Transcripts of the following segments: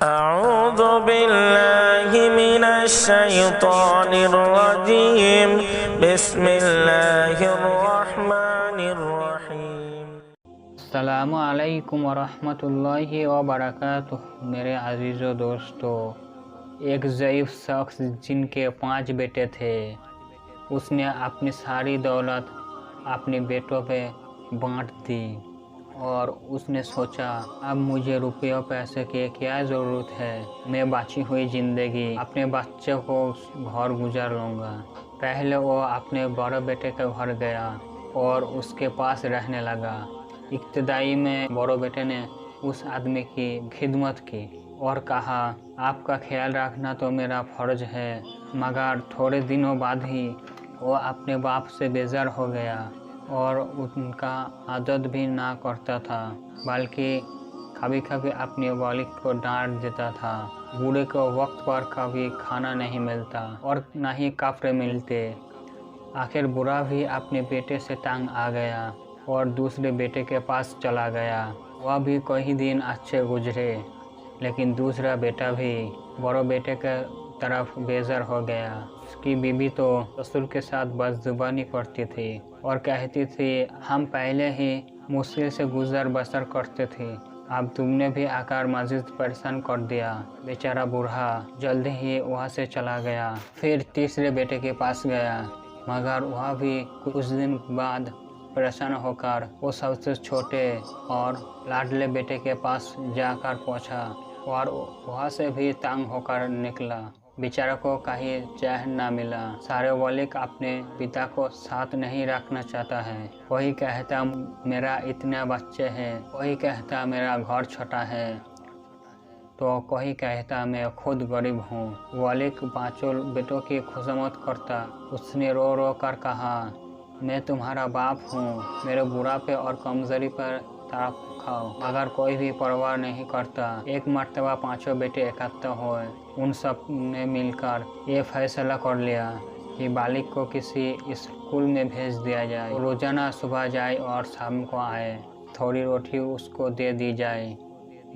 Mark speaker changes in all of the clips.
Speaker 1: अऊज़ु बिल्लाहि मिनश्शैतानिर्रजीम बिस्मिल्लाहिर्रहमानिर्रहीम।
Speaker 2: अस्सलामु अलैकुम वरहमतुल्लाहि वबरकातुह। मेरे अजीज़ो दोस्तों, एक ज़ईफ़ शख्स जिनके 5 बेटे थे, उसने अपनी सारी दौलत अपने बेटों पे बांट दी और उसने सोचा अब मुझे रुपयों पैसे की क्या ज़रूरत है, मैं बची हुई ज़िंदगी अपने बच्चों को घर गुजार लूँगा। पहले वो अपने बड़े बेटे के घर गया और उसके पास रहने लगा। इब्तिदाई में बड़े बेटे ने उस आदमी की खिदमत की और कहा, आपका ख्याल रखना तो मेरा फ़र्ज है। मगर थोड़े दिनों बाद ही वो अपने बाप से बेजार हो गया और उनका आदत भी ना करता था, बल्कि कभी कभी अपने वालिद को डांट देता था। बूढ़े को वक्त पर कभी खाना नहीं मिलता और न ही कपड़े मिलते। आखिर बुढ़ा भी अपने बेटे से तंग आ गया और दूसरे बेटे के पास चला गया। वह भी कई दिन अच्छे गुजरे, लेकिन दूसरा बेटा भी बड़े बेटे के तरफ बेजार हो गया। उसकी बीवी तो ससुर के साथ बदजुबानी करती थी और कहती थी, हम पहले ही मुश्किल से गुजर बसर करते थे, अब तुमने भी आकर मजीद परेशान कर दिया। बेचारा बूढ़ा जल्दी ही वहाँ से चला गया। फिर तीसरे बेटे के पास गया, मगर वह भी कुछ दिन बाद परेशान होकर वो सबसे छोटे और लाडले बेटे के पास जाकर पहुंचा और वहाँ से भी तंग होकर निकला। बेचारा को कहीं चैन न मिला। सारे वालिद अपने पिता को साथ नहीं रखना चाहता है। कोई कहता मेरा इतने बच्चे हैं, कोई कहता मेरा घर छोटा है, तो कोई कहता मैं खुद गरीब हूँ। वालिद 5 बेटों की खुशामद करता। उसने रो रो कर कहा, मैं तुम्हारा बाप हूँ, मेरे बुढ़ापे और कमजोरी पर तरफ खाओ। मगर कोई भी परवाह नहीं करता। एक मर्तबा 5 बेटे इकट्ठा हुए। उन सब ने मिलकर ये फैसला कर लिया कि बालिग को किसी स्कूल में भेज दिया जाए। रोजाना सुबह जाए और शाम को आए, थोड़ी रोटी उसको दे दी जाए।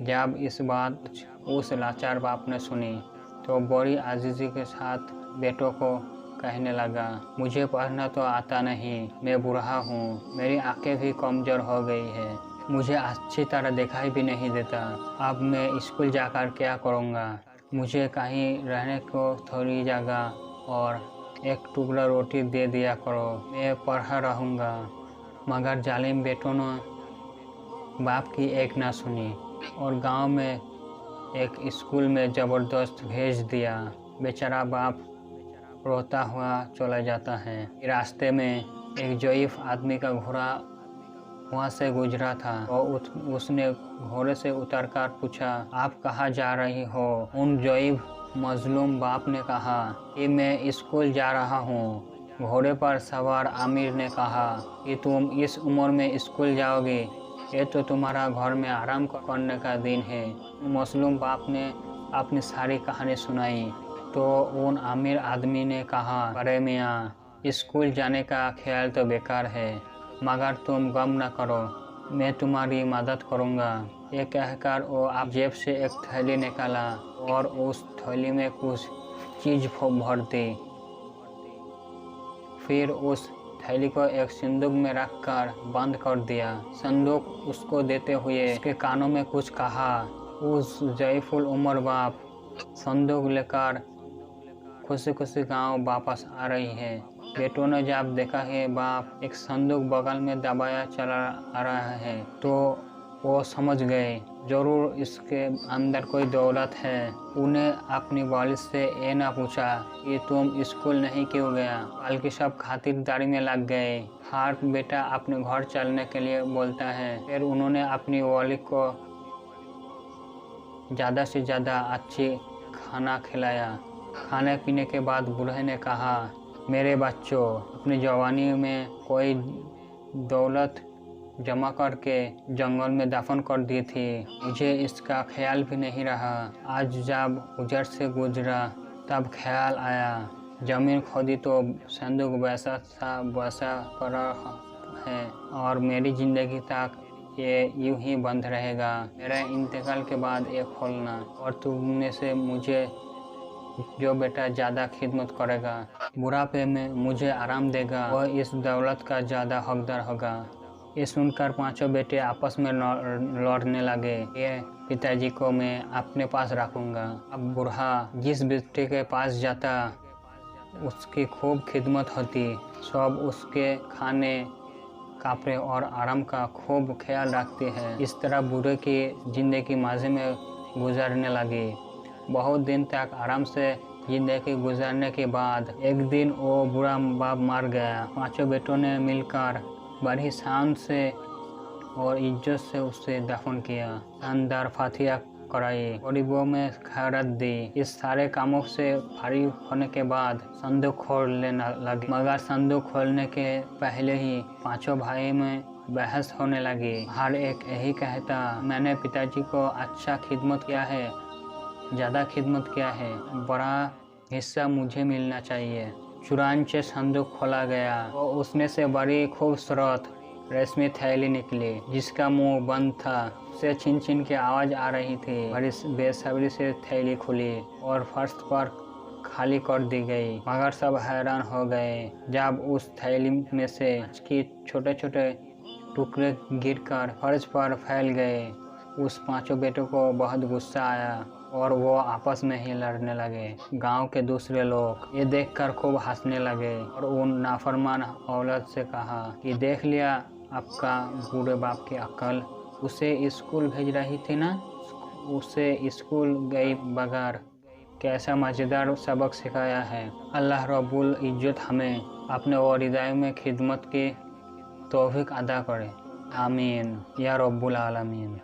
Speaker 2: जब इस बात उस लाचार बाप ने सुनी तो बड़ी आजीजी के साथ बेटों को कहने लगा, मुझे पढ़ना तो आता नहीं, मैं बूढ़ा हूँ, मेरी आंखें भी कमज़ोर हो गई है, मुझे अच्छी तरह दिखाई भी नहीं देता, अब मैं स्कूल जाकर क्या करूँगा। मुझे कहीं रहने को थोड़ी जगह और एक टुकड़ा रोटी दे दिया करो, मैं पढ़ा रहूँगा। मगर जालिम बेटों ने बाप की एक ना सुनी और गांव में एक स्कूल में ज़बरदस्त भेज दिया। बेचारा बाप रोता हुआ चला जाता है। रास्ते में एक ज़ईफ़ आदमी का घोड़ा वहाँ से गुजरा था और उसने घोड़े से उतरकर पूछा, आप कहाँ जा रही हो। उन ज़ईफ़ मजलूम बाप ने कहा कि मैं स्कूल जा रहा हूँ। घोड़े पर सवार आमिर ने कहा कि तुम इस उम्र में स्कूल जाओगे, ये तो तुम्हारा घर में आराम करने का दिन है। मजलूम बाप ने अपनी सारी कहानी सुनाई तो उन आमिर आदमी ने कहा, अरे मियाँ, स्कूल जाने का ख्याल तो बेकार है, मगर तुम गम न करो, मैं तुम्हारी मदद करूँगा। ये कहकर वो आप जेब से एक थैली निकाला और उस थैली में कुछ चीज़ भर दी। फिर उस थैली को एक संदूक में रखकर बंद कर दिया। संदूक उसको देते हुए उसके कानों में कुछ कहा। उस ज़ईफ़ुल उम्र बाप संदूक लेकर खुशी खुशी गांव वापस आ रही है। बेटों ने जब देखा है बाप एक संदूक बगल में दबाया चला आ रहा है तो वो समझ गए जरूर इसके अंदर कोई दौलत है। उन्हें अपनी वालिद से ये ना पूछा कि तुम स्कूल नहीं क्यों गया, बल्कि सब खातिरदारी में लग गए। हर बेटा अपने घर चलने के लिए बोलता है। फिर उन्होंने अपनी वालिद को ज़्यादा से ज़्यादा अच्छी खाना खिलाया। खाने पीने के बाद बूढ़े ने कहा, मेरे बच्चों, अपनी जवानी में कोई दौलत जमा करके जंगल में दफन कर दी थी, मुझे इसका ख्याल भी नहीं रहा। आज जब उजड़ से गुजरा तब ख्याल आया, ज़मीन खोदी तो संदूक वैसा सा वैसा पड़ा है और मेरी ज़िंदगी तक ये यूं ही बंद रहेगा। मेरे इंतकाल के बाद ये खोलना, और तुमने से मुझे जो बेटा ज़्यादा खिदमत करेगा, बुढ़ापे में मुझे आराम देगा, वह इस दौलत का ज़्यादा हकदार होगा। ये सुनकर पांचों बेटे आपस में लड़ने लगे। ये पिताजी को मैं अपने पास रखूंगा। अब बूढ़ा जिस बेटे के पास जाता उसकी खूब खिदमत होती, सब उसके खाने कपड़े और आराम का खूब ख्याल रखती है। इस तरह बूढ़े की जिंदगी मज़े में गुजरने लगी। बहुत दिन तक आराम से जिंदगी गुजारने के बाद एक दिन वो बूढ़ा बाप मर गया। पांचों बेटों ने मिलकर बड़ी शान से और इज्जत से उसे दफन किया। शानदार फातिहा कराई, गरीबों में खैरत दी। इस सारे कामों से फारी होने के बाद संदूक खोलने लगे, मगर संदूक खोलने के पहले ही पांचों भाई में बहस होने लगी। हर एक यही कहता, मैंने पिताजी को अच्छा खिदमत किया है, ज़्यादा खिदमत किया है, बड़ा हिस्सा मुझे मिलना चाहिए। चुरांचे संदूक खोला गया और उसमें से बड़ी खूबसूरत रेशमी थैली निकली जिसका मुंह बंद था। उसे छिन छिन की आवाज़ आ रही थी। बड़ी बेसब्री से थैली खुली और फर्श पर खाली कर दी गई, मगर सब हैरान हो गए जब उस थैली में से उसकी छोटे छोटे टुकड़े गिरकर फर्श पर फैल गए। उस पांचों बेटों को बहुत गुस्सा आया और वो आपस में ही लड़ने लगे। गांव के दूसरे लोग ये देखकर खूब हंसने लगे और उन नाफरमान औलाद से कहा कि देख लिया आपका बूढ़े बाप की अक्ल, उसे स्कूल भेज रही थी ना, उसे स्कूल गई बगैर कैसा मज़ेदार सबक सिखाया है। अल्लाह रब्बुल इज्जत हमें अपने वालिदैन में खिदमत की तौफीक अदा करे। आमीन या रब्बुल आलमीन।